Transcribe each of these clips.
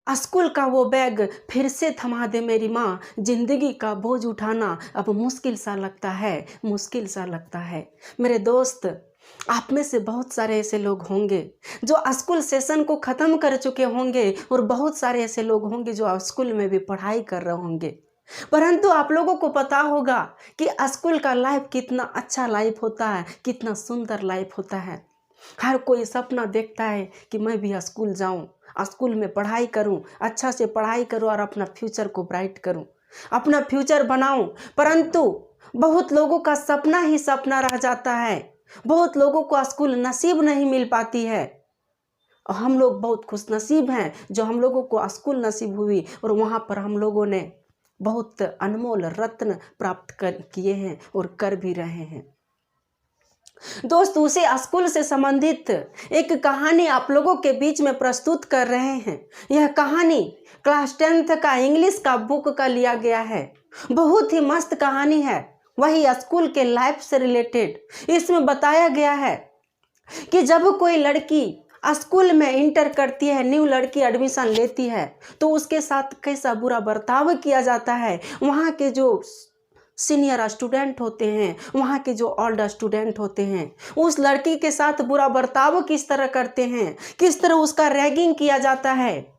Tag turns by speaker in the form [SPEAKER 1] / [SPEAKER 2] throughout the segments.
[SPEAKER 1] School का वो bag फिर से थमा दे मेरी माँ, जिंदगी का बोझ उठाना अब मुश्किल सा लगता है, मुश्किल सा लगता है। मेरे दोस्त, आप में से बहुत सारे ऐसे लोग होंगे जो स्कूल सेशन को ख़त्म कर चुके होंगे, और बहुत सारे ऐसे लोग होंगे जो स्कूल में भी पढ़ाई कर रहे होंगे। परंतु आप लोगों को पता होगा कि स्कूल का लाइफ कितना अच्छा लाइफ होता है, कितना सुंदर लाइफ होता है। हर कोई सपना देखता है कि मैं भी स्कूल जाऊं, स्कूल में पढ़ाई करूं, अच्छा से पढ़ाई करूं और अपना फ्यूचर को ब्राइट करूं, अपना फ्यूचर बनाऊं। परंतु बहुत लोगों का सपना ही सपना रह जाता है, बहुत लोगों को स्कूल नसीब नहीं मिल पाती है। और हम लोग बहुत खुशनसीब हैं जो हम लोगों को स्कूल नसीब हुई, और वहाँ पर हम लोगों ने बहुत अनमोल रत्न प्राप्त किए हैं और कर भी रहे हैं। दोस्त, उसी स्कूल से संबंधित एक कहानी आप लोगों के बीच में प्रस्तुत कर रहे हैं। यह कहानी क्लास 10th का इंग्लिश का बुक का लिया गया है। बहुत ही मस्त कहानी है, वही स्कूल के लाइफ से रिलेटेड। इसमें बताया गया है कि जब कोई लड़की स्कूल में इंटर करती है, न्यू लड़की एडमिशन लेती है, तो उसके साथ कैसा बुरा बर्ताव किया जाता है। वहाँ के जो सीनियर स्टूडेंट होते हैं, वहाँ के जो ओल्ड स्टूडेंट होते हैं, उस लड़की के साथ बुरा बर्ताव किस तरह करते हैं, किस तरह उसका रैगिंग किया जाता है।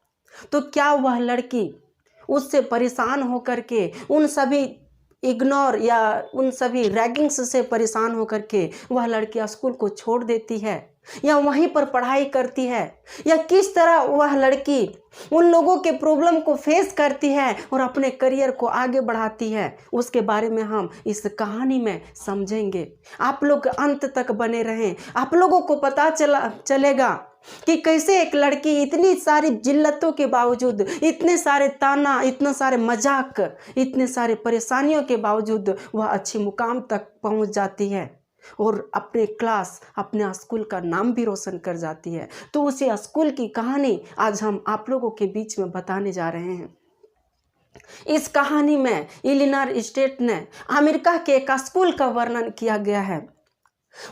[SPEAKER 1] तो क्या वह लड़की उससे परेशान होकर के, उन सभी इग्नोर या उन सभी रैगिंग्स से परेशान होकर के वह लड़की स्कूल को छोड़ देती है, या वहीं पर पढ़ाई करती है, या किस तरह वह लड़की उन लोगों के प्रॉब्लम को फेस करती है और अपने करियर को आगे बढ़ाती है, उसके बारे में हम इस कहानी में समझेंगे। आप लोग अंत तक बने रहें, आप लोगों को पता चलेगा कि कैसे एक लड़की इतनी सारी जिल्लतों के बावजूद, इतने सारे ताना, इतने सारे मजाक, इतने सारे परेशानियों के बावजूद वह अच्छी मुकाम तक पहुंच जाती है और अपने क्लास, अपने स्कूल का नाम भी रोशन कर जाती है। तो उसी स्कूल की कहानी आज हम आप लोगों के बीच में बताने जा रहे हैं। इस कहानी में इलिनॉय स्टेट ने अमेरिका के एक स्कूल का वर्णन किया गया है।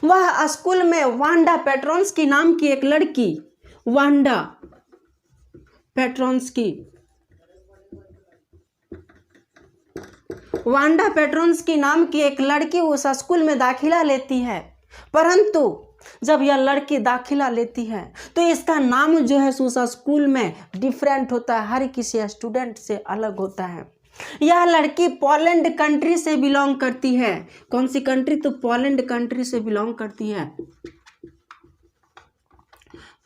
[SPEAKER 1] वह स्कूल में वांडा पेट्रोन्स्की नाम की एक लड़की, वांडा पेट्रोन्स्की नाम की एक लड़की उस स्कूल में दाखिला लेती है। परंतु जब यह लड़की दाखिला लेती है तो इसका नाम जो है उस स्कूल में डिफरेंट होता है, हर किसी स्टूडेंट से अलग होता है। यह लड़की पोलैंड कंट्री से बिलोंग करती है। कौन सी कंट्री? तो पोलैंड कंट्री से बिलोंग करती है,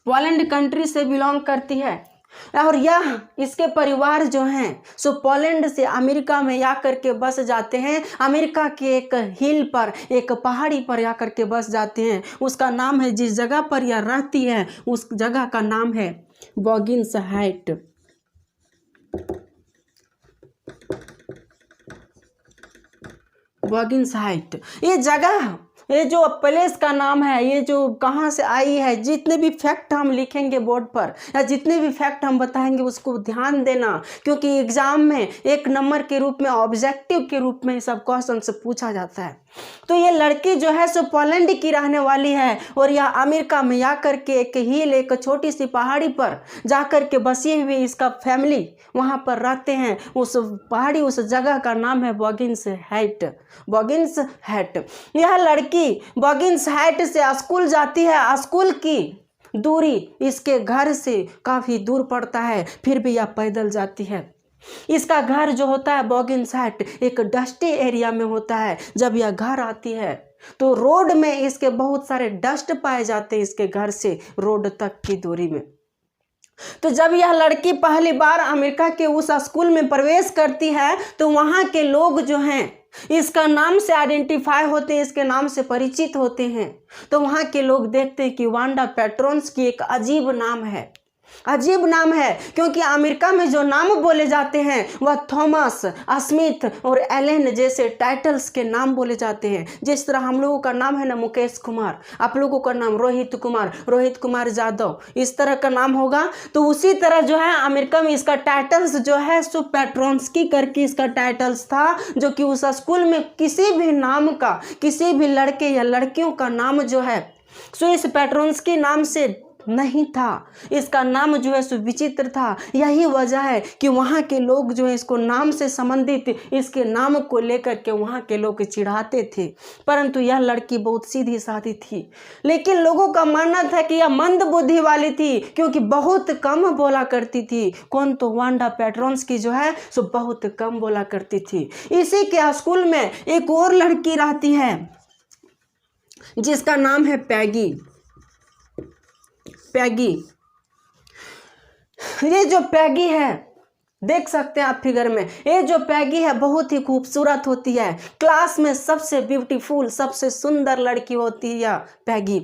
[SPEAKER 1] पोलैंड कंट्री से बिलोंग करती है। और यह इसके परिवार जो हैं सो पोलैंड से अमेरिका में आकर के बस जाते हैं। अमेरिका के एक हिल पर, एक पहाड़ी पर आकर के बस जाते हैं। उसका नाम है, जिस जगह पर यह रहती है उस जगह का नाम है बॉगिन्स हाइट। बॉगिन्स हाइट ये जगह, ये जो प्लेस का नाम है, ये जो कहाँ से आई है, जितने भी फैक्ट हम लिखेंगे बोर्ड पर या जितने भी फैक्ट हम बताएंगे उसको ध्यान देना, क्योंकि एग्जाम में एक नंबर के रूप में, ऑब्जेक्टिव के रूप में सब क्वेश्चन से पूछा जाता है। तो ये लड़की जो है सो पोलैंड की रहने वाली है और यह अमेरिका में आकर के एक हिल, एक छोटी सी पहाड़ी पर जाकर के बसी हुई इसका फैमिली वहाँ पर रहते हैं। उस पहाड़ी, उस जगह का नाम है बॉगिन्स हाइट। बॉगिन्स हाइट। यह लड़की बॉगिन्स हाइट से स्कूल जाती है। स्कूल की दूरी इसके घर से काफ़ी दूर पड़ता है, फिर भी यह पैदल जाती है। इसका घर जो होता है बॉगिन्स हाइट एक डस्टी एरिया में होता है। जब यह घर आती है तो रोड में इसके बहुत सारे डस्ट पाए जाते हैं, इसके घर से रोड तक की दूरी में। तो जब यह लड़की पहली बार अमेरिका के उस स्कूल में प्रवेश करती है तो वहाँ के लोग जो हैं इसका नाम से आइडेंटिफाई होते हैं, इसके नाम से परिचित होते हैं। तो वहाँ के लोग देखते हैं कि वांडा पेट्रोन्स्की एक अजीब नाम है, अजीब नाम है, क्योंकि अमेरिका में जो नाम बोले जाते हैं वह थॉमस, स्मिथ और एलन जैसे टाइटल्स के नाम बोले जाते हैं। जिस तरह हम लोगों का नाम है ना मुकेश कुमार, आप लोगों का नाम रोहित कुमार यादव, इस तरह का नाम होगा। तो उसी तरह जो है अमेरिका में इसका टाइटल्स जो है सो पेट्रोन्स्की करके इसका टाइटल्स था, जो कि उस स्कूल में किसी भी नाम का, किसी भी लड़के या लड़कियों का नाम जो है सो इस पेट्रोन्स्की नाम से नहीं था, इसका नाम जो है सो विचित्र था। यही वजह है कि वहाँ के लोग जो है इसको नाम से संबंधित इसके नाम को लेकर के वहाँ के लोग चिढ़ाते थे। परंतु यह लड़की बहुत सीधी सादी थी, लेकिन लोगों का मानना था कि यह मंद बुद्धि वाली थी, क्योंकि बहुत कम बोला करती थी। कौन? तो वांडा पेट्रोन्स्की जो है सो बहुत कम बोला करती थी। इसी के स्कूल में एक और लड़की रहती है जिसका नाम है पैगी। पैगी, ये जो पैगी है देख सकते हैं आप फिगर में, ये जो पैगी है बहुत ही खूबसूरत होती है। क्लास में सबसे ब्यूटीफुल, सबसे सुंदर लड़की होती है यह पैगी।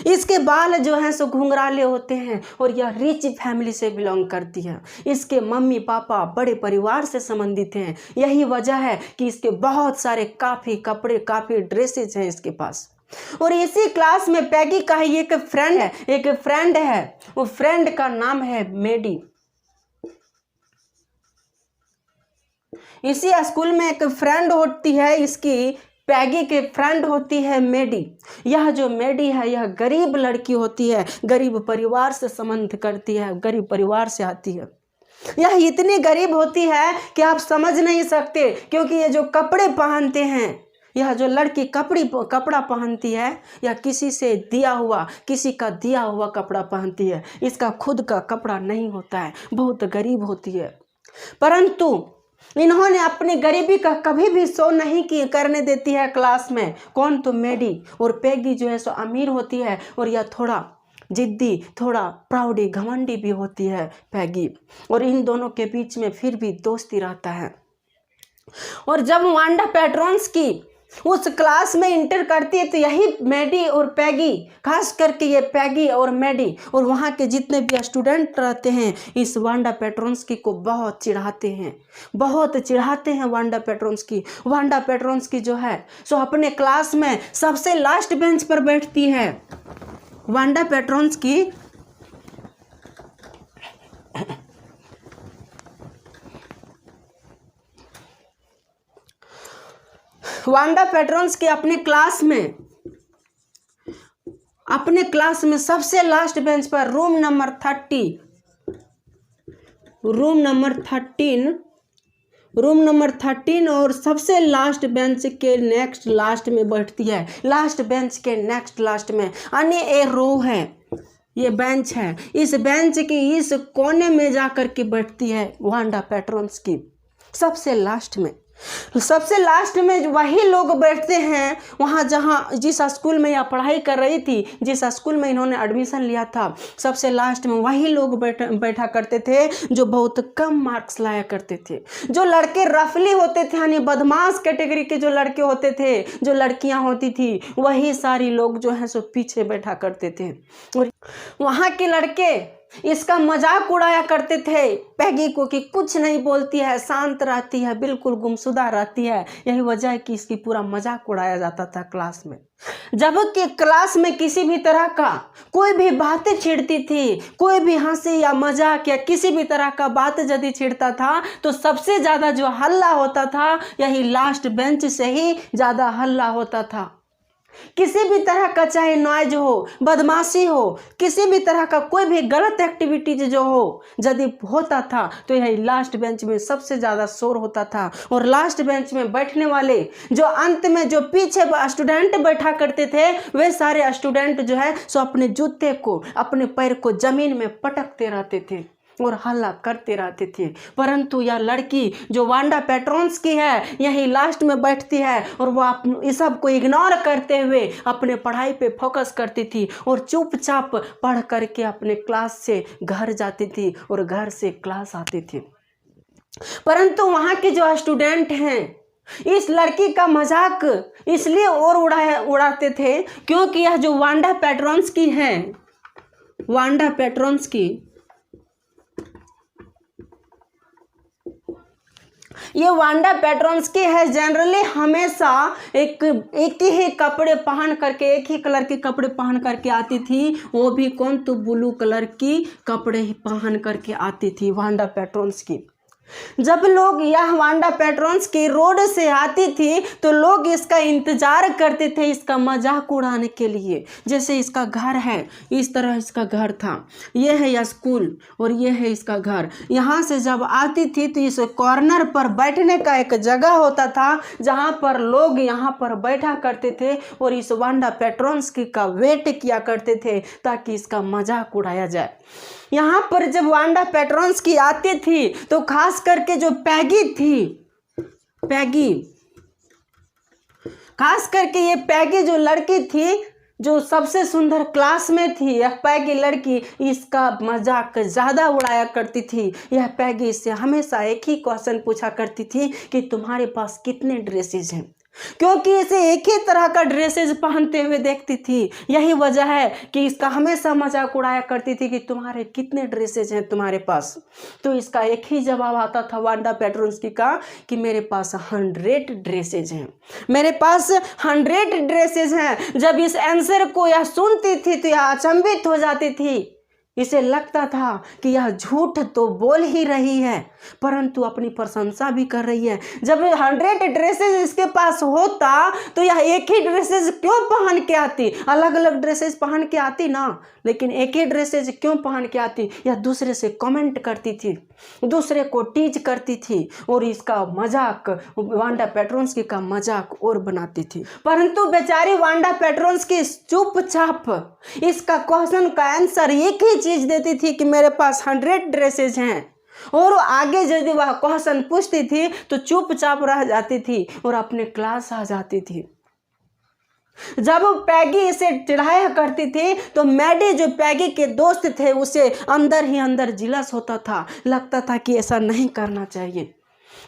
[SPEAKER 1] इसके बाल जो हैं सो घुंघराले होते हैं और यह रिच फैमिली से बिलोंग करती है। इसके मम्मी पापा बड़े परिवार से संबंधित हैं। यही वजह है कि इसके बहुत सारे काफ़ी कपड़े, काफ़ी ड्रेसेज हैं इसके पास। और इसी क्लास में पैगी का ही एक फ्रेंड है। वो फ्रेंड का नाम है मेडी। इसी स्कूल में एक फ्रेंड होती है इसकी, पैगी के फ्रेंड होती है मेडी। यह जो मेडी है यह गरीब लड़की होती है, गरीब परिवार से संबंध करती है, गरीब परिवार से आती है। यह इतनी गरीब होती है कि आप समझ नहीं सकते, क्योंकि ये जो कपड़े पहनते हैं, यह जो लड़की कपड़ा पहनती है या किसी से दिया हुआ, किसी का दिया हुआ कपड़ा पहनती है। इसका खुद का कपड़ा नहीं होता है, बहुत गरीब होती है। परंतु इन्होंने अपनी गरीबी का कभी भी शो नहीं करने देती है क्लास में। कौन? तो मेडी। और पैगी जो है सो अमीर होती है और यह थोड़ा जिद्दी, थोड़ा प्राउडी, घमंडी भी होती है पैगी। और इन दोनों के बीच में फिर भी दोस्ती रहता है। और जब वांडा पेट्रोन्स्की उस क्लास में इंटर करती है तो यही मेडी और पैगी, खास करके ये पैगी और मेडी और वहाँ के जितने भी स्टूडेंट रहते हैं इस वांडा पेट्रोन्स्की को बहुत चिढ़ाते हैं वांडा पेट्रोन्स्की। वांडा पेट्रोन्स्की जो है सो अपने क्लास में सबसे लास्ट बेंच पर बैठती है। वांडा पेट्रोन्स्की अपने क्लास में सबसे लास्ट बेंच पर रूम नंबर 13 और सबसे लास्ट बेंच के नेक्स्ट लास्ट में बैठती है। लास्ट बेंच के नेक्स्ट लास्ट में, यानी ए रो है, ये बेंच है, इस बेंच के इस कोने में जाकर के बैठती है वांडा पेट्रोन्स्की सबसे लास्ट में। सबसे लास्ट में वही लोग बैठते हैं वहाँ जिस स्कूल में यह पढ़ाई कर रही थी, जिस स्कूल में इन्होंने एडमिशन लिया था, सबसे लास्ट में वही लोग बैठा करते थे जो बहुत कम मार्क्स लाया करते थे। जो लड़के रफली होते थे, यानी बदमाश कैटेगरी के जो लड़के होते थे, जो लड़कियां होती थी, वही सारी लोग जो हैं सो पीछे बैठा करते थे। और वहाँ के लड़के इसका मजाक उड़ाया करते थे पैगी को कि कुछ नहीं बोलती है, शांत रहती है, बिल्कुल गुमशुदा रहती है। यही वजह है कि इसकी पूरा मजाक उड़ाया जाता था क्लास में। जबकि क्लास में किसी भी तरह का कोई भी बातें छिड़ती थी, कोई भी हंसी या मजाक या किसी भी तरह का बात यदि छिड़ता था तो सबसे ज़्यादा जो हल्ला होता था यही लास्ट बेंच से ही ज़्यादा हल्ला होता था। किसी भी तरह का चाहे नॉइज हो, बदमाशी हो, किसी भी तरह का कोई भी गलत एक्टिविटीज जो हो यदि होता था तो यही लास्ट बेंच में सबसे ज़्यादा शोर होता था। और लास्ट बेंच में बैठने वाले जो अंत में जो पीछे स्टूडेंट बैठा करते थे वे सारे स्टूडेंट जो है सो अपने जूते को, अपने पैर को जमीन में पटकते रहते थे और हल्ला करते रहते थे। परंतु यह लड़की जो वांडा पेट्रोन्स्की है यही लास्ट में बैठती है और वो इस सब को इग्नोर करते हुए अपने पढ़ाई पे फोकस करती थी और चुपचाप पढ़ करके अपने क्लास से घर जाती थी और घर से क्लास आती थी। परंतु वहाँ के जो स्टूडेंट हैं इस लड़की का मजाक इसलिए और उड़ाते थे क्योंकि यह जो वांडा पेट्रोन्स्की है, वांडा पेट्रोन्स्की, ये वांडा पेट्रोन्स्की है जनरली हमेशा एक ही कपड़े पहन करके, एक ही कलर के कपड़े पहन करके आती थी। वो भी कौन? तो ब्लू कलर की कपड़े पहन करके आती थी वांडा पेट्रोन्स्की। जब लोग यह वांडा पेट्रोन्स की रोड से आती थी तो लोग इसका इंतजार करते थे इसका मजाक उड़ाने के लिए। जैसे इसका घर है, इस तरह इसका घर था, ये है यह स्कूल और ये है इसका घर। यहाँ से जब आती थी तो इस कॉर्नर पर बैठने का एक जगह होता था जहाँ पर लोग यहाँ पर बैठा करते थे और इस वांडा पेट्रोन्स की का वेट किया करते थे ताकि इसका मजाक उड़ाया जाए। यहाँ पर जब वांडा पेट्रोन्स की आती थी तो खास करके जो पैगी थी, पैगी, खास करके ये पैगी जो लड़की थी जो सबसे सुंदर क्लास में थी, यह पैगी लड़की इसका मजाक ज़्यादा उड़ाया करती थी। यह पैगी इससे हमेशा एक ही क्वेश्चन पूछा करती थी कि तुम्हारे पास कितने ड्रेसेज हैं, क्योंकि इसे एक ही तरह का ड्रेसेज पहनते हुए देखती थी। यही वजह है कि इसका हमेशा मजाक उड़ाया करती थी कि तुम्हारे कितने ड्रेसेज हैं तुम्हारे पास। तो इसका एक ही जवाब आता था वांडा पेट्रोन्स्की का कि मेरे पास 100 ड्रेसेज हैं, मेरे पास 100 ड्रेसेज हैं। जब इस आंसर को यह सुनती थी तो यह अचंभित हो जाती थी। इसे लगता था कि यह झूठ तो बोल ही रही है परंतु अपनी प्रशंसा भी कर रही है। जब 100 ड्रेसेस इसके पास होता तो यह एक ही ड्रेसेस क्यों पहन के आती, अलग अलग ड्रेसेस पहन के आती ना, लेकिन एक ही ड्रेसेस क्यों पहन के आती। यह दूसरे से कमेंट करती थी, दूसरे को टीज करती थी और इसका मजाक, वांडा पेट्रोन्स्की का मजाक और बनाती थी। परंतु बेचारी वांडा पेट्रोन्स्की चुपचाप इसका क्वेश्चन का आंसर एक ही चीज देती थी कि मेरे पास 100 ड्रेसेज हैं, और आगे यदि वह क्वेश्चन पूछती थी तो चुपचाप रह जाती थी और अपने क्लास आ जाती थी। जब पैगी इसे चिढ़ाया करती थी तो मैडी जो पैगी के दोस्त थे उसे अंदर ही अंदर जिलस होता था, लगता था कि ऐसा नहीं करना चाहिए।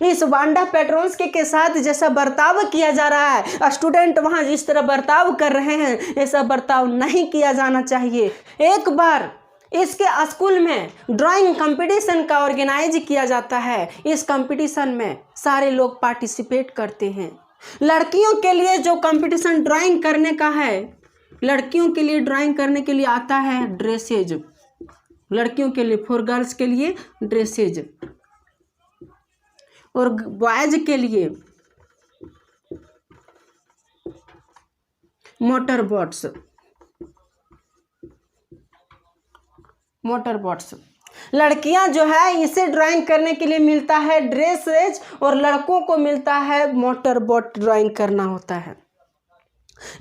[SPEAKER 1] इस वांडा पेट्रोन्स्की के साथ जैसा बर्ताव किया जा रहा है, स्टूडेंट वहां जिस तरह बर्ताव कर रहे हैं, ऐसा बर्ताव नहीं किया जाना चाहिए। एक बार इसके स्कूल में ड्राइंग कंपटीशन का ऑर्गेनाइज किया जाता है। इस कंपटीशन में सारे लोग पार्टिसिपेट करते हैं। लड़कियों के लिए जो कंपटीशन ड्राइंग करने का है, लड़कियों के लिए ड्राइंग करने के लिए आता है ड्रेसेज, लड़कियों के लिए, फॉर गर्ल्स के लिए ड्रेसेज, और बॉयज के लिए मोटर बोट्स, मोटर बोट्स। लड़कियां जो है इसे ड्राइंग करने के लिए मिलता है ड्रेसेज और लड़कों को मिलता है मोटर बोट ड्राइंग करना होता है।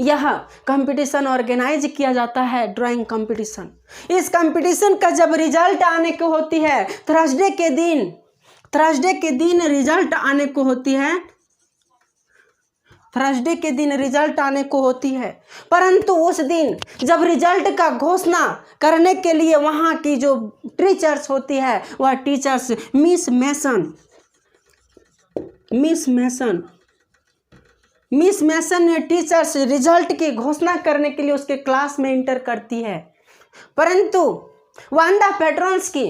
[SPEAKER 1] यह कंपटीशन ऑर्गेनाइज किया जाता है, ड्राइंग कंपटीशन। इस कंपटीशन का जब रिजल्ट आने को होती है, थर्सडे के दिन रिजल्ट आने को होती है, थर्सडे के दिन रिजल्ट आने को होती है। परंतु उस दिन जब रिजल्ट का घोषणा करने के लिए वहाँ की जो टीचर्स होती है, वह टीचर्स मिस मैसन ने टीचर्स रिजल्ट की घोषणा करने के लिए उसके क्लास में इंटर करती है। परंतु वांडा पेट्रोन्स्की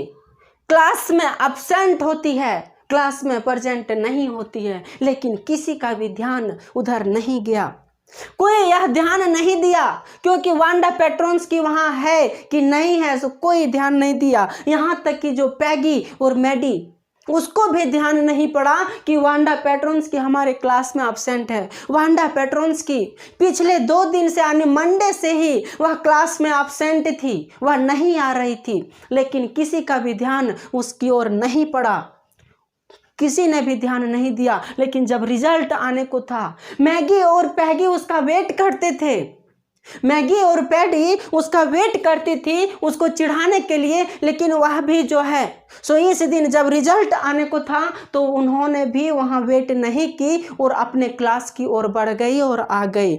[SPEAKER 1] क्लास में अब्सेंट होती है, क्लास में प्रेजेंट नहीं होती है, लेकिन किसी का भी ध्यान उधर नहीं गया, कोई यह ध्यान नहीं दिया क्योंकि वांडा पेट्रोन्स्की वहाँ है कि नहीं है, सो कोई ध्यान नहीं दिया। यहाँ तक कि जो पैगी और मैडी, उसको भी ध्यान नहीं पड़ा कि वांडा पेट्रोन्स्की हमारे क्लास में अब्सेंट है। वांडा पेट्रोन्स्की पिछले 2 दिन से यानी मंडे से ही वह क्लास में अब्सेंट थी, वह नहीं आ रही थी, लेकिन किसी का भी ध्यान उसकी ओर नहीं पड़ा, किसी ने भी ध्यान नहीं दिया। लेकिन जब रिजल्ट आने को था, मैगी और पैगी उसका वेट करते थे, मैगी और पैडी उसका वेट करती थी उसको चिढ़ाने के लिए, लेकिन वह भी जो है सो इस दिन जब रिजल्ट आने को था तो उन्होंने भी वहाँ वेट नहीं की और अपने क्लास की ओर बढ़ गई और आ गई।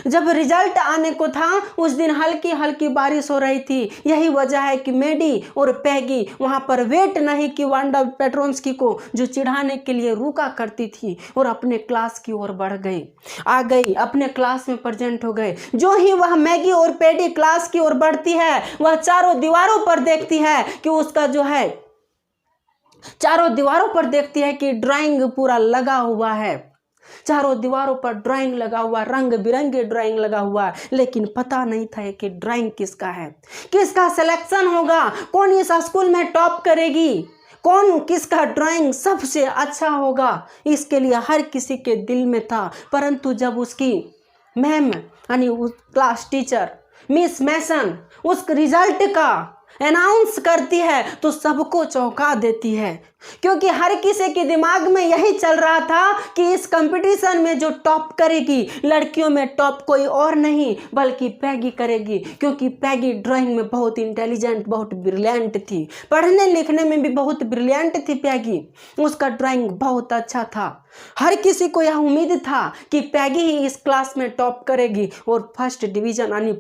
[SPEAKER 1] जब रिजल्ट आने को था उस दिन हल्की हल्की बारिश हो रही थी, यही वजह है कि मैडी और पैगी वहाँ पर वेट नहीं की वांडा पेट्रोन्स्की को जो चिढ़ाने के लिए रुका करती थी और अपने क्लास की ओर बढ़ गई, आ गई, अपने क्लास में प्रेजेंट हो गए। जो ही वह मैगी और पैडी क्लास की ओर बढ़ती है, वह चारों दीवारों पर देखती है कि उसका जो है, चारों दीवारों पर देखती है कि ड्राइंग पूरा लगा हुआ है, चारों दीवारों पर ड्राइंग लगा हुआ, रंग बिरंगे ड्राइंग लगा हुआ, लेकिन पता नहीं था कि ड्राइंग किसका है, किसका सिलेक्शन होगा, कौन इस स्कूल में टॉप करेगी, कौन किसका ड्राइंग सबसे अच्छा होगा, इसके लिए हर किसी के दिल में था। परंतु जब उसकी मैम यानी उस क्लास टीचर मिस मैसन उस रिजल्ट का अनाउंस करती है तो सबको चौंका देती है, क्योंकि हर किसी के दिमाग में यही चल रहा था कि इस कंपटीशन में जो टॉप करेगी, लड़कियों में टॉप कोई और नहीं बल्कि पैगी करेगी, क्योंकि पैगी ड्राइंग में बहुत इंटेलिजेंट, बहुत ब्रिलियंट थी, पढ़ने लिखने में भी बहुत ब्रिलियंट थी पैगी, उसका ड्राइंग बहुत अच्छा था। हर किसी को यह उम्मीद था कि पैगी ही इस क्लास में टॉप करेगी और फर्स्ट डिवीजन यानी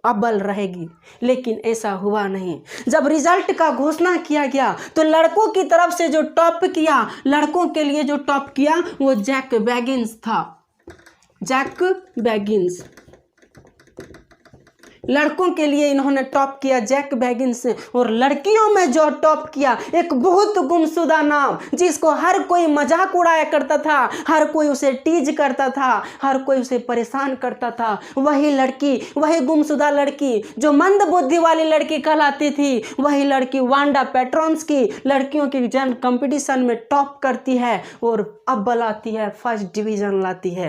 [SPEAKER 1] अव्वल रहेगी, लेकिन ऐसा हुआ नहीं। जब रिजल्ट का घोषणा किया गया तो लड़कों की तरफ से जो टॉप किया, लड़कों के लिए जो टॉप किया वो जैक बैगिंस था। जैक बैगिंस लड़कों के लिए इन्होंने टॉप किया, जैक बैगिंस। और लड़कियों में जो टॉप किया एक बहुत गुमशुदा नाम, जिसको हर कोई मजाक उड़ाया करता था, हर कोई उसे टीज करता था, हर कोई उसे परेशान करता था, वही लड़की, वही गुमशुदा लड़की जो मंद बुद्धि वाली लड़की कहलाती थी, वही लड़की वांडा पेट्रोन्स्की लड़कियों की जन कंपटीशन में टॉप करती है और अव्वल आती है, फर्स्ट डिवीजन लाती है।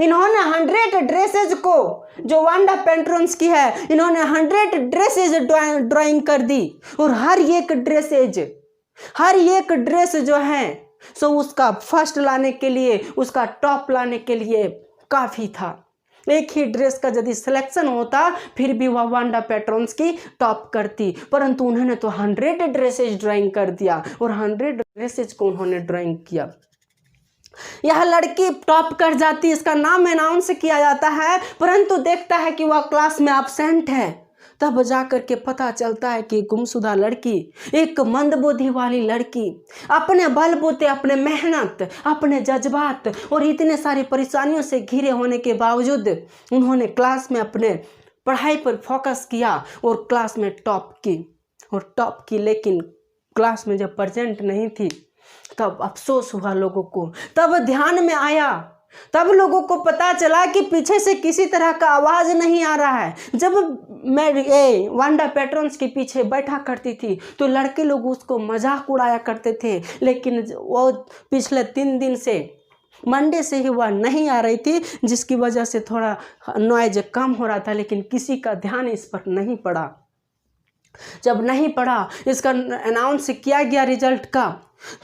[SPEAKER 1] इन्होंने 100 ड्रेसेज को, जो वांडा पेट्रोन्स्की है, इन्होंने 100 ड्रेसेज ड्राइंग कर दी और हर एक ड्रेस जो है सो उसका फर्स्ट लाने के लिए, उसका टॉप लाने के लिए काफ़ी था। एक ही ड्रेस का यदि सिलेक्शन होता फिर भी वह वांडा पेट्रोन्स्की टॉप करती, परंतु उन्होंने तो 100 ड्रेसेज ड्राइंग कर दिया और 100 ड्रेसेज को उन्होंने ड्राइंग किया। यह लड़की टॉप कर जाती, इसका नाम अनाउंस किया जाता है, परंतु देखता है कि वह क्लास में एब्सेंट है। तब जाकर के पता चलता है कि गुमशुदा लड़की, एक मंदबुद्धि वाली लड़की, अपने बलबूते, अपने मेहनत, अपने जज्बात और इतने सारी परेशानियों से घिरे होने के बावजूद उन्होंने क्लास में अपने पढ़ाई पर फोकस किया और क्लास में टॉप की, लेकिन क्लास में जब प्रेजेंट नहीं थी तब अफसोस हुआ लोगों को। तब ध्यान में आया, तब लोगों को पता चला कि पीछे से किसी तरह का आवाज़ नहीं आ रहा है। जब मैं वांडा पेट्रोन्स के पीछे बैठा करती थी तो लड़के लोग उसको मजाक उड़ाया करते थे, लेकिन वो पिछले 3 दिन से, मंडे से ही वह नहीं आ रही थी, जिसकी वजह से थोड़ा नॉइज कम हो रहा था, लेकिन किसी का ध्यान इस पर नहीं पड़ा। जब नहीं पड़ा, इसका अनाउंस किया गया रिजल्ट का।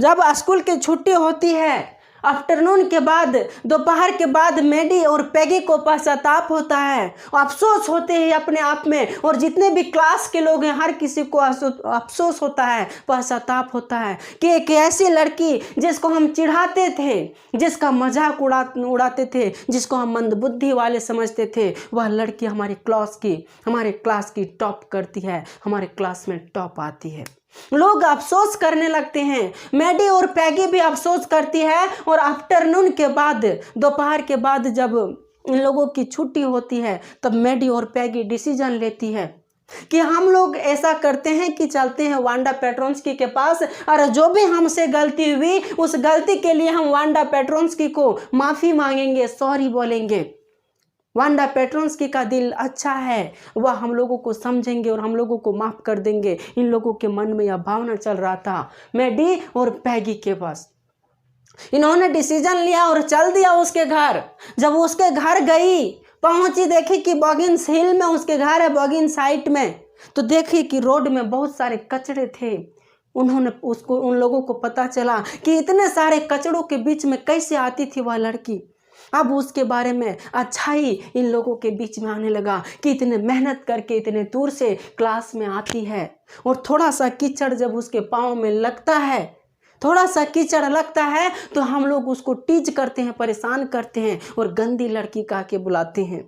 [SPEAKER 1] जब स्कूल की छुट्टी होती है, आफ्टरनून के बाद, दोपहर के बाद मेडी और पैगी को पश्चाताप होता है, अफसोस होते हैं अपने आप में, और जितने भी क्लास के लोग हैं हर किसी को अफसोस होता है, पश्चाताप होता है कि एक ऐसी लड़की जिसको हम चिढ़ाते थे, जिसका मजाक उड़ाते थे, जिसको हम मंदबुद्धि वाले समझते थे, वह लड़की हमारे क्लास की टॉप करती है, हमारे क्लास में टॉप आती है। लोग अफसोस करने लगते हैं, मेडी और पैगी भी अफसोस करती है। और आफ्टरनून के बाद, दोपहर के बाद जब इन लोगों की छुट्टी होती है तब मेडी और पैगी डिसीजन लेती है कि हम लोग ऐसा करते हैं कि चलते हैं वांडा पेट्रोन्स्की के पास, और जो भी हमसे गलती हुई उस गलती के लिए हम वांडा पेट्रोन्स्की को माफ़ी मांगेंगे, सॉरी बोलेंगे। वांडा पेट्रोन्स्की का दिल अच्छा है, वह हम लोगों को समझेंगे और हम लोगों को माफ़ कर देंगे। इन लोगों के मन में यह भावना चल रहा था मेडी और पैगी के पास। इन्होंने डिसीजन लिया और चल दिया उसके घर। जब उसके घर गई, पहुंची, देखी कि बॉगिंस हिल में उसके घर है, बॉगिंस साइट में, तो देखी कि रोड में बहुत सारे कचड़े थे। उन लोगों को पता चला कि इतने सारे कचड़ों के बीच में कैसे आती थी वह लड़की। अब उसके बारे में अच्छाई इन लोगों के बीच में आने लगा कि इतने मेहनत करके इतने दूर से क्लास में आती है, और थोड़ा सा कीचड़ जब उसके पाँव में लगता है, थोड़ा सा कीचड़ लगता है तो हम लोग उसको टीज करते हैं, परेशान करते हैं और गंदी लड़की कह के बुलाते हैं।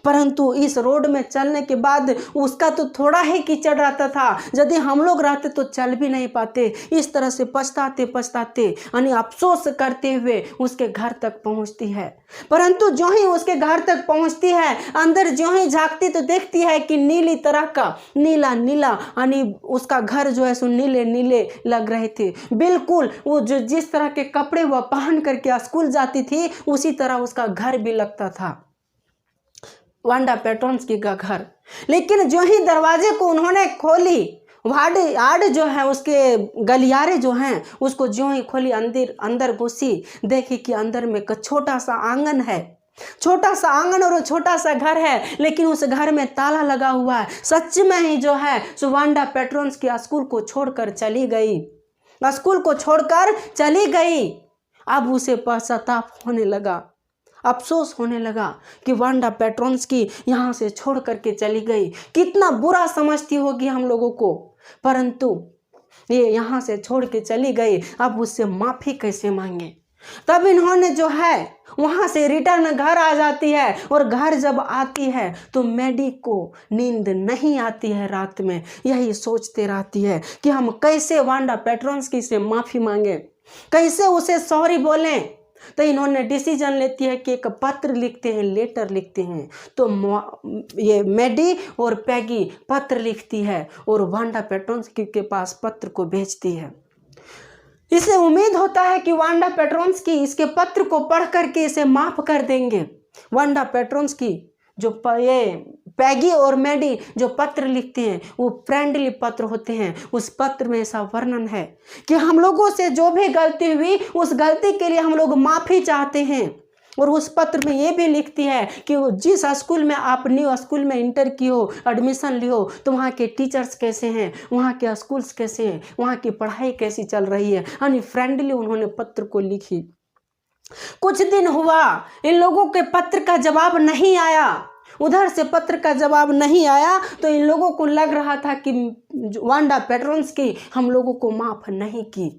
[SPEAKER 1] परंतु इस रोड में चलने के बाद उसका तो थोड़ा ही कीचड़ रहता था, यदि हम लोग रहते तो चल भी नहीं पाते। इस तरह से पछताते पछताते यानी अफसोस करते हुए उसके घर तक पहुंचती है। परंतु जो ही उसके घर तक पहुंचती है, अंदर जो ही झांकती तो देखती है कि नीली तरह का नीला यानी उसका घर जो है सो नीले नीले लग रहे थे। बिल्कुल वो जो जिस तरह के कपड़े वह पहन करके स्कूल जाती थी उसी तरह उसका घर भी लगता था, वांडा पेट्रोन्स्की का घर। लेकिन जो ही दरवाजे को उन्होंने खोली वार्ड आड़ जो है उसके गलियारे जो हैं उसको ज्यों ही खोली, अंदर अंदर घुसी, देखी कि अंदर में एक छोटा सा आंगन है, छोटा सा आंगन और छोटा सा घर है, लेकिन उस घर में ताला लगा हुआ है। सच में ही जो है सो वांडा पेट्रोन्स्की स्कूल को छोड़कर चली गई, स्कूल को छोड़कर चली गई। अब उसे पश्चाताप होने लगा, अफसोस होने लगा कि वांडा पेट्रोन्स्की यहाँ से छोड़ करके चली गई। कितना बुरा समझती होगी हम लोगों को, परंतु ये यहाँ से छोड़ के चली गई, अब उससे माफ़ी कैसे मांगे। तब इन्होंने जो है वहाँ से रिटर्न घर आ जाती है, और घर जब आती है तो मैडी को नींद नहीं आती है, रात में यही सोचते रहती है कि हम कैसे वांडा पेट्रोन्स्की से माफ़ी मांगे, कैसे उसे सॉरी बोलें। तो इन्होंने डिसीजन लेती है कि एक पत्र लिखते हैं, लेटर लिखते हैं। तो ये मैडी और पैगी पत्र लिखती है और वांडा पेट्रोन्स्की के पास पत्र को भेजती है। इसे उम्मीद होता है कि वांडा पेट्रोन्स्की इसके पत्र को पढ़ करके इसे माफ कर देंगे। वांडा पेट्रोन्स्की जो ये पैगी और मैडी जो पत्र लिखते हैं वो फ्रेंडली पत्र होते हैं। उस पत्र में ऐसा वर्णन है कि हम लोगों से जो भी गलती हुई उस गलती के लिए हम लोग माफ़ी चाहते हैं। और उस पत्र में ये भी लिखती है कि जिस स्कूल में आप न्यू स्कूल में इंटर की हो, एडमिशन ली हो, तो वहाँ के टीचर्स कैसे हैं, वहाँ के स्कूल्स कैसे हैं, वहाँ की पढ़ाई कैसी चल रही है। यानी फ्रेंडली उन्होंने पत्र को लिखी। कुछ दिन हुआ, इन लोगों के पत्र का जवाब नहीं आया, उधर से पत्र का जवाब नहीं आया। तो इन लोगों को लग रहा था कि वांडा पेट्रोन्स्की हम लोगों को माफ़ नहीं की,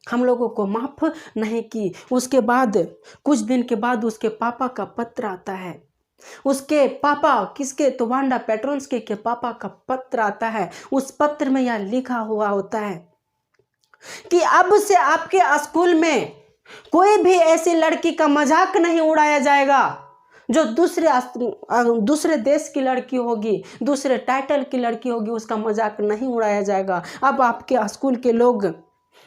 [SPEAKER 1] हम लोगों को माफ़ नहीं की। उसके बाद कुछ दिन के बाद उसके पापा का पत्र आता है। उसके पापा किसके, तो वांडा पेट्रोन्स्की के पापा का पत्र आता है। उस पत्र में यह लिखा हुआ होता है कि अब से आपके स्कूल में कोई भी ऐसी लड़की का मजाक नहीं उड़ाया जाएगा जो दूसरे देश की लड़की होगी, दूसरे टाइटल की लड़की होगी, उसका मजाक नहीं उड़ाया जाएगा। अब आपके स्कूल के लोग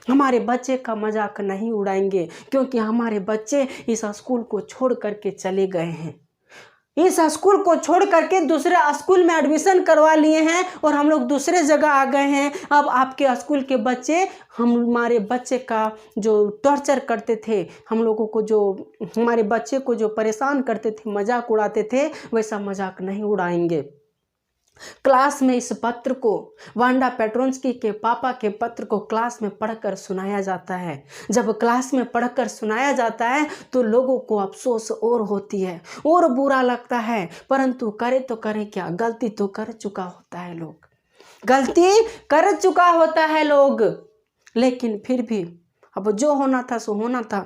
[SPEAKER 1] हमारे बच्चे का मजाक नहीं उड़ाएंगे, क्योंकि हमारे बच्चे इस स्कूल को छोड़ करके चले गए हैं, इस स्कूल को छोड़ करके दूसरे स्कूल में एडमिशन करवा लिए हैं और हम लोग दूसरे जगह आ गए हैं। अब आपके स्कूल के बच्चे हमारे बच्चे का जो टॉर्चर करते थे, हम लोगों को जो हमारे बच्चे को जो परेशान करते थे, मजाक उड़ाते थे, वैसा मजाक नहीं उड़ाएंगे। क्लास में इस पत्र को, वांडा पेट्रोन्स्की के पापा के पत्र को क्लास में पढ़कर सुनाया जाता है। जब क्लास में पढ़कर सुनाया जाता है तो लोगों को अफसोस और होती है और बुरा लगता है, परंतु करे तो करे क्या, गलती तो कर चुका होता है लोग, गलती कर चुका होता है लोग, लेकिन फिर भी अब जो होना था सो होना था।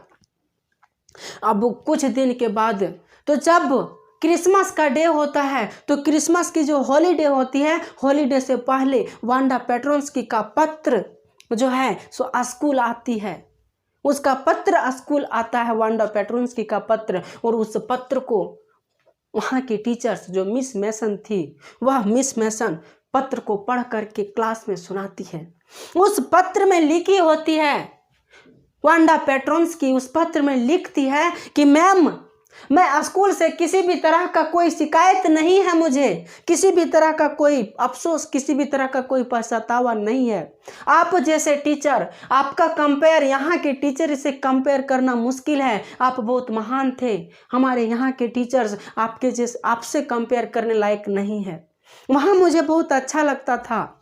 [SPEAKER 1] अब कुछ दिन के बाद तो जब क्रिसमस का डे होता है, तो क्रिसमस की जो हॉलीडे होती है, हॉलीडे से पहले वांडा पेट्रोन्स्की का पत्र जो है सो स्कूल आती है, उसका पत्र स्कूल आता है, वांडा पेट्रोन्स्की का पत्र। और उस पत्र को वहाँ की टीचर्स जो मिस मैसन थी, वह मिस मैसन पत्र को पढ़ करके क्लास में सुनाती है। उस पत्र में लिखी होती है, वांडा पेट्रोन्स्की उस पत्र में लिखती है कि मैम, मैं स्कूल से किसी भी तरह का कोई शिकायत नहीं है, मुझे किसी भी तरह का कोई अफसोस, किसी भी तरह का कोई पछतावा नहीं है। आप जैसे टीचर, आपका कंपेयर, यहाँ के टीचर से कंपेयर करना मुश्किल है, आप बहुत महान थे, हमारे यहाँ के टीचर्स आपके जैसे आपसे कंपेयर करने लायक नहीं है। वहाँ मुझे बहुत अच्छा लगता था,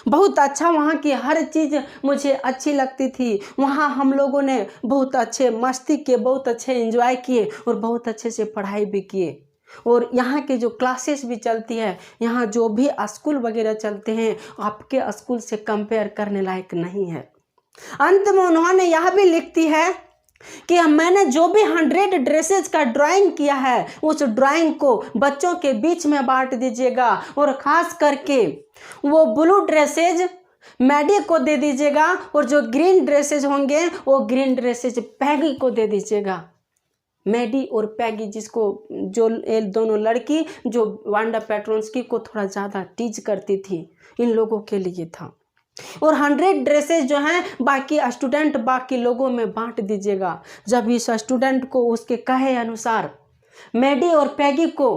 [SPEAKER 1] बहुत अच्छा, वहाँ की हर चीज़ मुझे अच्छी लगती थी। वहाँ हम लोगों ने बहुत अच्छे मस्ती किए, बहुत अच्छे एंजॉय किए और बहुत अच्छे से पढ़ाई भी किए। और यहाँ के जो क्लासेस भी चलती है, यहाँ जो भी स्कूल वगैरह चलते हैं, आपके स्कूल से कंपेयर करने लायक नहीं है। अंत में उन्होंने यह भी लिखती है कि मैंने जो भी 100 ड्रेसेज का ड्राइंग किया है, उस ड्राइंग को बच्चों के बीच में बांट दीजिएगा, और ख़ास करके वो ब्लू ड्रेसेज मैडी को दे दीजिएगा, और जो ग्रीन ड्रेसेज होंगे वो ग्रीन ड्रेसेज पैगी को दे दीजिएगा। मैडी और पैगी, जिसको जो दोनों लड़की जो वांडा पेट्रोन्स्की को थोड़ा ज़्यादा टीज करती थी, इन लोगों के लिए था। और 100 ड्रेसेस जो हैं बाकी स्टूडेंट, बाकी लोगों में बांट दीजिएगा। जब इस स्टूडेंट को उसके कहे अनुसार मैडी और पैगी को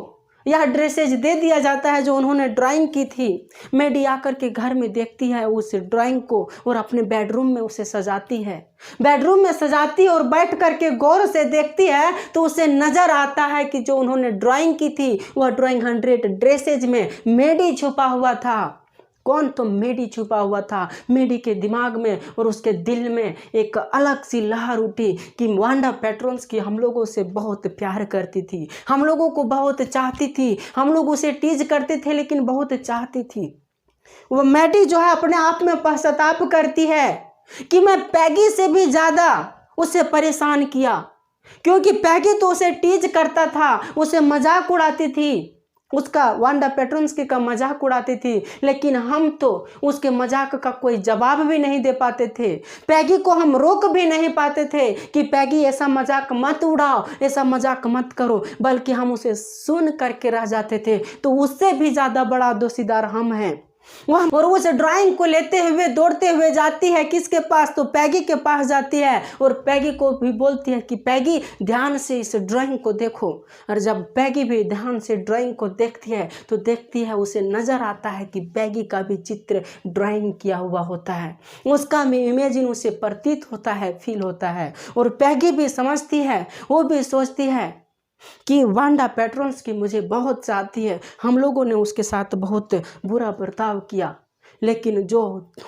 [SPEAKER 1] यह ड्रेसेज दे दिया जाता है जो उन्होंने ड्राइंग की थी। मेडी आकर के घर में देखती है उस ड्राइंग को और अपने बेडरूम में उसे सजाती है। बेडरूम में सजाती है और बैठ करके गौर से देखती है तो उसे नजर आता है कि जो उन्होंने ड्राइंग की थी वह ड्राइंग 100 ड्रेसेज में मेडी छुपा हुआ था। कौन? तो मेडी छुपा हुआ था। मेडी के दिमाग में और उसके दिल में एक अलग सी लहर उठी कि वांडा पेट्रोन्स की हम लोगों से बहुत प्यार करती थी, हम लोगों को बहुत चाहती थी, हम लोग उसे टीज करते थे लेकिन बहुत चाहती थी। वो मेडी जो है अपने आप में पश्चाताप करती है कि मैं पैगी से भी ज़्यादा उसे परेशान किया, क्योंकि पैगी तो उसे टीज करता था, उसे मजाक उड़ाती थी, उसका वांडा पेट्रोन्स्की का मजाक उड़ाती थी, लेकिन हम तो उसके मजाक का कोई जवाब भी नहीं दे पाते थे। पैगी को हम रोक भी नहीं पाते थे कि पैगी ऐसा मजाक मत उड़ाओ, ऐसा मजाक मत करो, बल्कि हम उसे सुन करके रह जाते थे। तो उससे भी ज़्यादा बड़ा दोषीदार हम हैं। वह और उस ड्राइंग को लेते हुए दौड़ते हुए जाती है किसके पास? तो पैगी के पास जाती है और पैगी को भी बोलती है कि पैगी ध्यान से इस ड्राइंग को देखो। और जब पैगी भी ध्यान से ड्राइंग को देखती है तो देखती है उसे नज़र आता है कि पैगी का भी चित्र ड्राइंग किया हुआ होता है, उसका भी इमेजिन उसे प्रतीत होता है, फील होता है। और पैगी भी समझती है, वो भी सोचती है कि वांडा पेट्रोन्स्की मुझे बहुत चाहती है, हम लोगों ने उसके साथ बहुत बुरा बर्ताव किया, लेकिन जो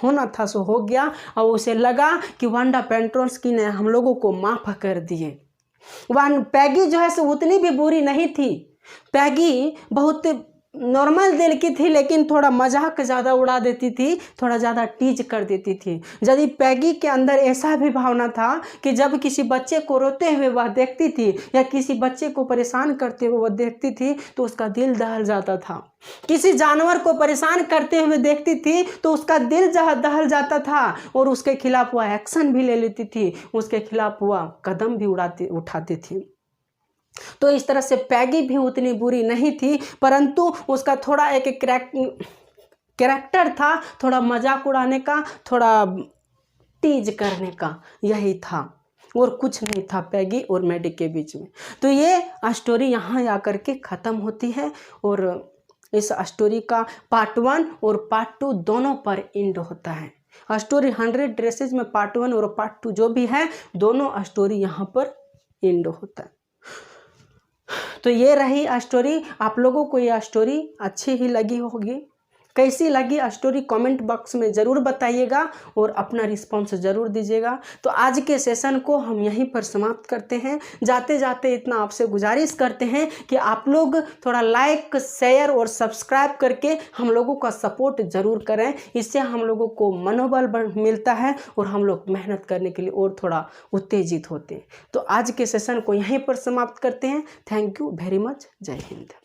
[SPEAKER 1] होना था सो हो गया। और उसे लगा कि वांडा पेट्रोन्स्की ने हम लोगों को माफ़ कर दिए। पैगी जो है सो उतनी भी बुरी नहीं थी। पैगी बहुत नॉर्मल दिल की थी, लेकिन थोड़ा मजाक ज़्यादा उड़ा देती थी, थोड़ा ज़्यादा टीज कर देती थी। यदि पैगी के अंदर ऐसा भी भावना था कि जब किसी बच्चे को रोते हुए वह देखती थी या किसी बच्चे को परेशान करते हुए वह देखती थी तो उसका दिल दहल जाता था। किसी जानवर को परेशान करते हुए देखती थी तो उसका दिल दहल जाता था और उसके खिलाफ वह एक्शन भी ले लेती थी, उसके खिलाफ वह कदम भी उठाती थी। तो इस तरह से पैगी भी उतनी बुरी नहीं थी, परंतु उसका थोड़ा एक कैरेक्टर था, थोड़ा मजाक उड़ाने का, थोड़ा टीज करने का, यही था और कुछ नहीं था पैगी और मेडी के बीच में। तो ये स्टोरी यहाँ आकर के ख़त्म होती है और इस स्टोरी का पार्ट 1 और पार्ट 2 दोनों पर एंड होता है। स्टोरी 100 ड्रेसेज में पार्ट 1 और पार्ट 2 जो भी है दोनों स्टोरी यहाँ पर एंड होता है। तो ये रही स्टोरी। आप लोगों को ये स्टोरी अच्छी ही लगी होगी। कैसी लगी स्टोरी कमेंट बॉक्स में ज़रूर बताइएगा और अपना रिस्पॉन्स ज़रूर दीजिएगा। तो आज के सेशन को हम यहीं पर समाप्त करते हैं। जाते जाते इतना आपसे गुजारिश करते हैं कि आप लोग थोड़ा लाइक, शेयर और सब्सक्राइब करके हम लोगों का सपोर्ट ज़रूर करें। इससे हम लोगों को मनोबल मिलता है और हम लोग मेहनत करने के लिए और थोड़ा उत्तेजित होते हैं। तो आज के सेशन को यहीं पर समाप्त करते हैं। Thank you very much. जय हिंद।